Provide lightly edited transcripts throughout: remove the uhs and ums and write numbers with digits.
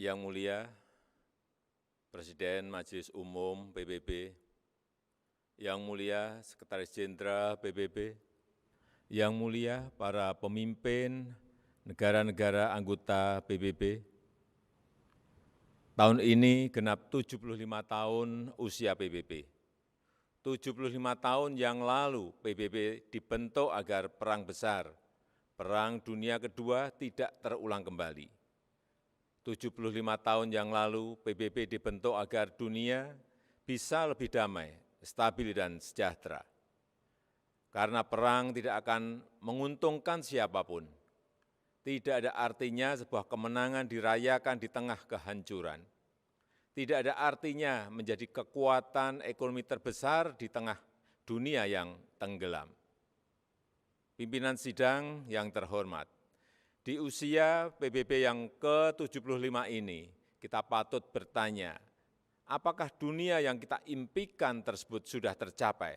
Yang mulia Presiden Majelis Umum PBB, Yang mulia Sekretaris Jenderal PBB, Yang mulia para pemimpin negara-negara anggota PBB, tahun ini genap 75 tahun usia PBB. 75 tahun yang lalu PBB dibentuk agar perang besar, Perang Dunia Kedua tidak terulang kembali. 75 tahun yang lalu PBB dibentuk agar dunia bisa lebih damai, stabil dan sejahtera. Karena perang tidak akan menguntungkan siapapun. Tidak ada artinya sebuah kemenangan dirayakan di tengah kehancuran. Tidak ada artinya menjadi kekuatan ekonomi terbesar di tengah dunia yang tenggelam. Pimpinan sidang yang terhormat, di usia PBB yang ke-75 ini, kita patut bertanya, apakah dunia yang kita impikan tersebut sudah tercapai?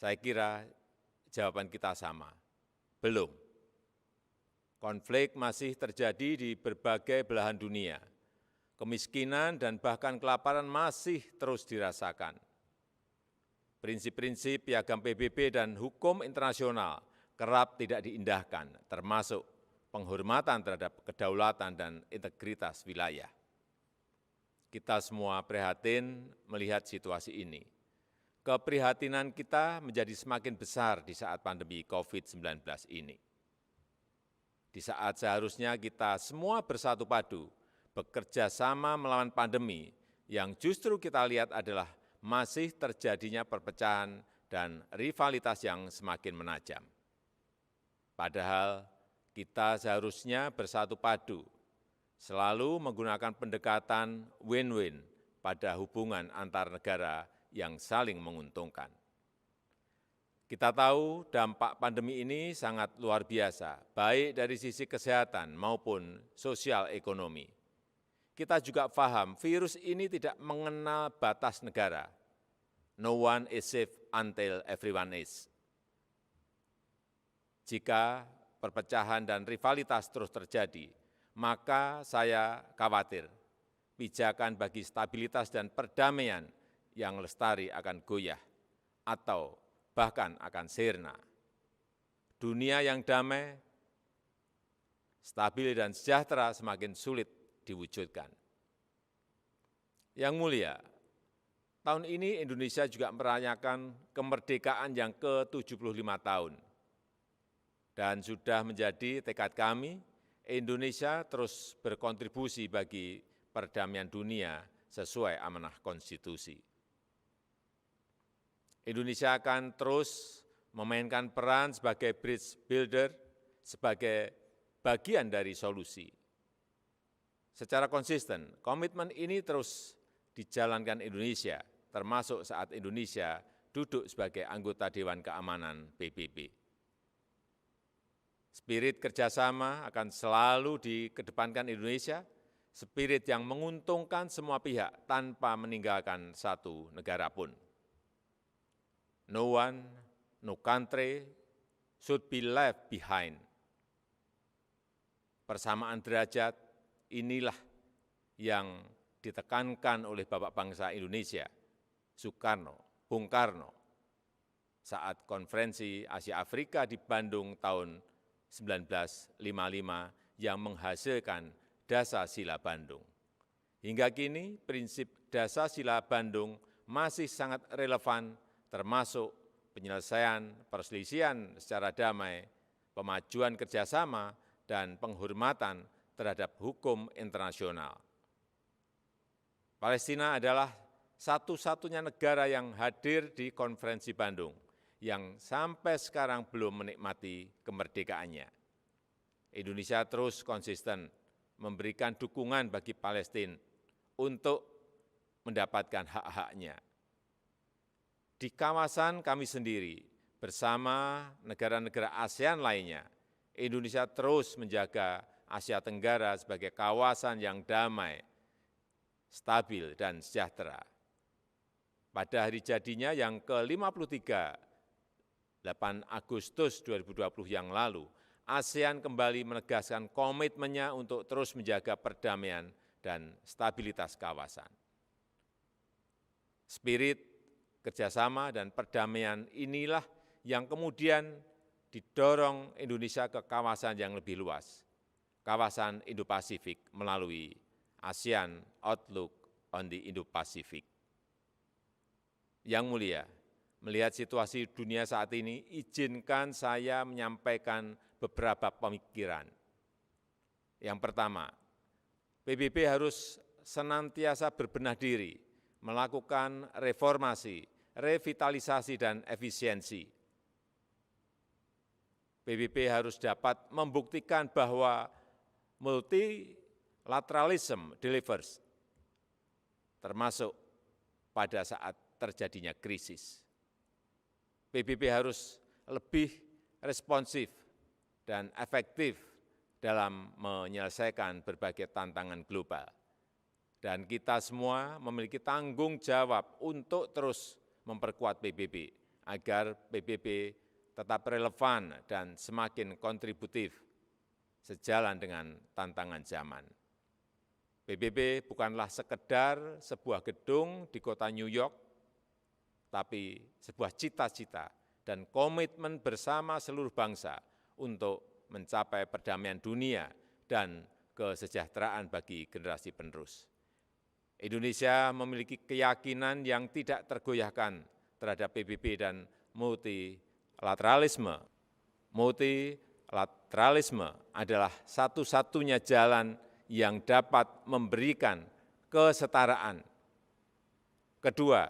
Saya kira jawaban kita sama, belum. Konflik masih terjadi di berbagai belahan dunia. Kemiskinan dan bahkan kelaparan masih terus dirasakan. Prinsip-prinsip piagam PBB dan hukum internasional kerap tidak diindahkan, termasuk penghormatan terhadap kedaulatan dan integritas wilayah. Kita semua prihatin melihat situasi ini. Keprihatinan kita menjadi semakin besar di saat pandemi COVID-19 ini. Di saat seharusnya kita semua bersatu padu, bekerja sama melawan pandemi, yang justru kita lihat adalah masih terjadinya perpecahan dan rivalitas yang semakin menajam. Padahal kita seharusnya bersatu padu, selalu menggunakan pendekatan win-win pada hubungan antar negara yang saling menguntungkan. Kita tahu dampak pandemi ini sangat luar biasa, baik dari sisi kesehatan maupun sosial ekonomi. Kita juga paham virus ini tidak mengenal batas negara. No one is safe until everyone is. Jika perpecahan dan rivalitas terus terjadi, maka saya khawatir pijakan bagi stabilitas dan perdamaian yang lestari akan goyah atau bahkan akan sirna. Dunia yang damai, stabil dan sejahtera semakin sulit diwujudkan. Yang mulia, tahun ini Indonesia juga merayakan kemerdekaan yang ke-75 tahun. Dan sudah menjadi tekad kami, Indonesia terus berkontribusi bagi perdamaian dunia sesuai amanah konstitusi. Indonesia akan terus memainkan peran sebagai bridge builder, sebagai bagian dari solusi. Secara konsisten, komitmen ini terus dijalankan Indonesia, termasuk saat Indonesia duduk sebagai anggota Dewan Keamanan PBB. Spirit kerjasama akan selalu dikedepankan Indonesia, spirit yang menguntungkan semua pihak tanpa meninggalkan satu negara pun. No one, no country should be left behind. Persamaan derajat inilah yang ditekankan oleh Bapak Bangsa Indonesia, Soekarno, Bung Karno, saat konferensi Asia Afrika di Bandung tahun 1955 yang menghasilkan Dasar-Sila Bandung. Hingga kini prinsip Dasar-Sila Bandung masih sangat relevan, termasuk penyelesaian perselisihan secara damai, pemajuan kerjasama, dan penghormatan terhadap hukum internasional. Palestina adalah satu-satunya negara yang hadir di konferensi Bandung, yang sampai sekarang belum menikmati kemerdekaannya. Indonesia terus konsisten memberikan dukungan bagi Palestina untuk mendapatkan hak-haknya. Di kawasan kami sendiri, bersama negara-negara ASEAN lainnya, Indonesia terus menjaga Asia Tenggara sebagai kawasan yang damai, stabil, dan sejahtera. Pada hari jadinya yang ke-53, 8 Agustus 2020 yang lalu, ASEAN kembali menegaskan komitmennya untuk terus menjaga perdamaian dan stabilitas kawasan. Spirit kerjasama dan perdamaian inilah yang kemudian didorong Indonesia ke kawasan yang lebih luas, kawasan Indo-Pasifik melalui ASEAN Outlook on the Indo-Pacific. Yang mulia, melihat situasi dunia saat ini, izinkan saya menyampaikan beberapa pemikiran. Yang pertama, PBB harus senantiasa berbenah diri, melakukan reformasi, revitalisasi, dan efisiensi. PBB harus dapat membuktikan bahwa multilateralism delivers, termasuk pada saat terjadinya krisis. PBB harus lebih responsif dan efektif dalam menyelesaikan berbagai tantangan global. Dan kita semua memiliki tanggung jawab untuk terus memperkuat PBB, agar PBB tetap relevan dan semakin kontributif sejalan dengan tantangan zaman. PBB bukanlah sekedar sebuah gedung di kota New York, tapi sebuah cita-cita dan komitmen bersama seluruh bangsa untuk mencapai perdamaian dunia dan kesejahteraan bagi generasi penerus. Indonesia memiliki keyakinan yang tidak tergoyahkan terhadap PBB dan multilateralisme. Multilateralisme adalah satu-satunya jalan yang dapat memberikan kesetaraan. Kedua,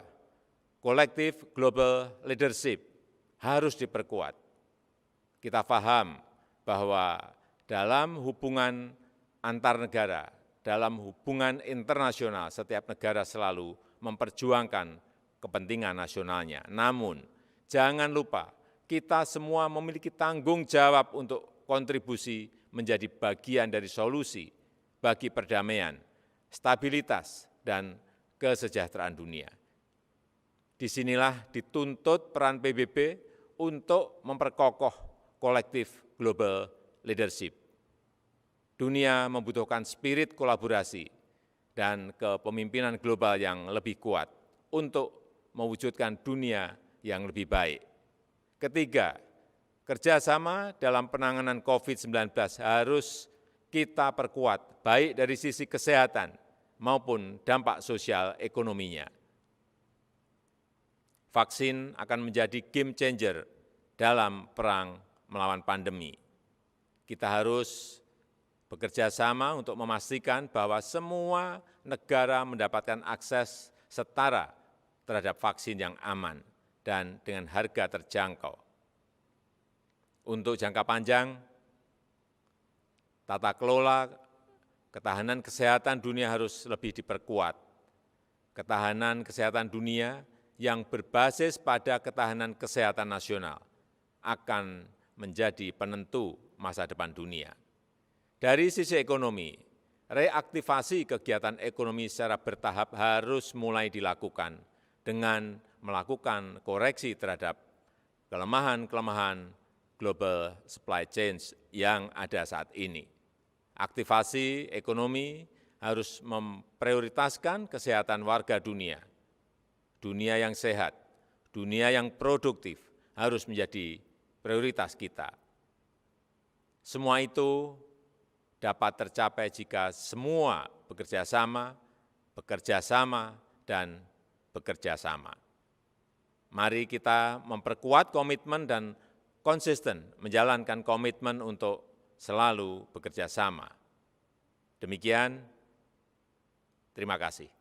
kolektif global leadership harus diperkuat. Kita paham bahwa dalam hubungan antar negara, dalam hubungan internasional, setiap negara selalu memperjuangkan kepentingan nasionalnya. Namun, jangan lupa, kita semua memiliki tanggung jawab untuk kontribusi menjadi bagian dari solusi bagi perdamaian, stabilitas, dan kesejahteraan dunia. Disinilah dituntut peran PBB untuk memperkokoh kolektif global leadership. Dunia membutuhkan spirit kolaborasi dan kepemimpinan global yang lebih kuat untuk mewujudkan dunia yang lebih baik. Ketiga, kerjasama dalam penanganan COVID-19 harus kita perkuat, baik dari sisi kesehatan maupun dampak sosial ekonominya. Vaksin akan menjadi game changer dalam perang melawan pandemi. Kita harus bekerja sama untuk memastikan bahwa semua negara mendapatkan akses setara terhadap vaksin yang aman dan dengan harga terjangkau. Untuk jangka panjang, tata kelola ketahanan kesehatan dunia harus lebih diperkuat. Ketahanan kesehatan dunia yang berbasis pada ketahanan kesehatan nasional akan menjadi penentu masa depan dunia. Dari sisi ekonomi, reaktivasi kegiatan ekonomi secara bertahap harus mulai dilakukan dengan melakukan koreksi terhadap kelemahan-kelemahan global supply chain yang ada saat ini. Aktivasi ekonomi harus memprioritaskan kesehatan warga dunia. Dunia yang sehat, dunia yang produktif harus menjadi prioritas kita. Semua itu dapat tercapai jika semua bekerja sama, dan bekerja sama. Mari kita memperkuat komitmen dan konsisten menjalankan komitmen untuk selalu bekerja sama. Demikian, terima kasih.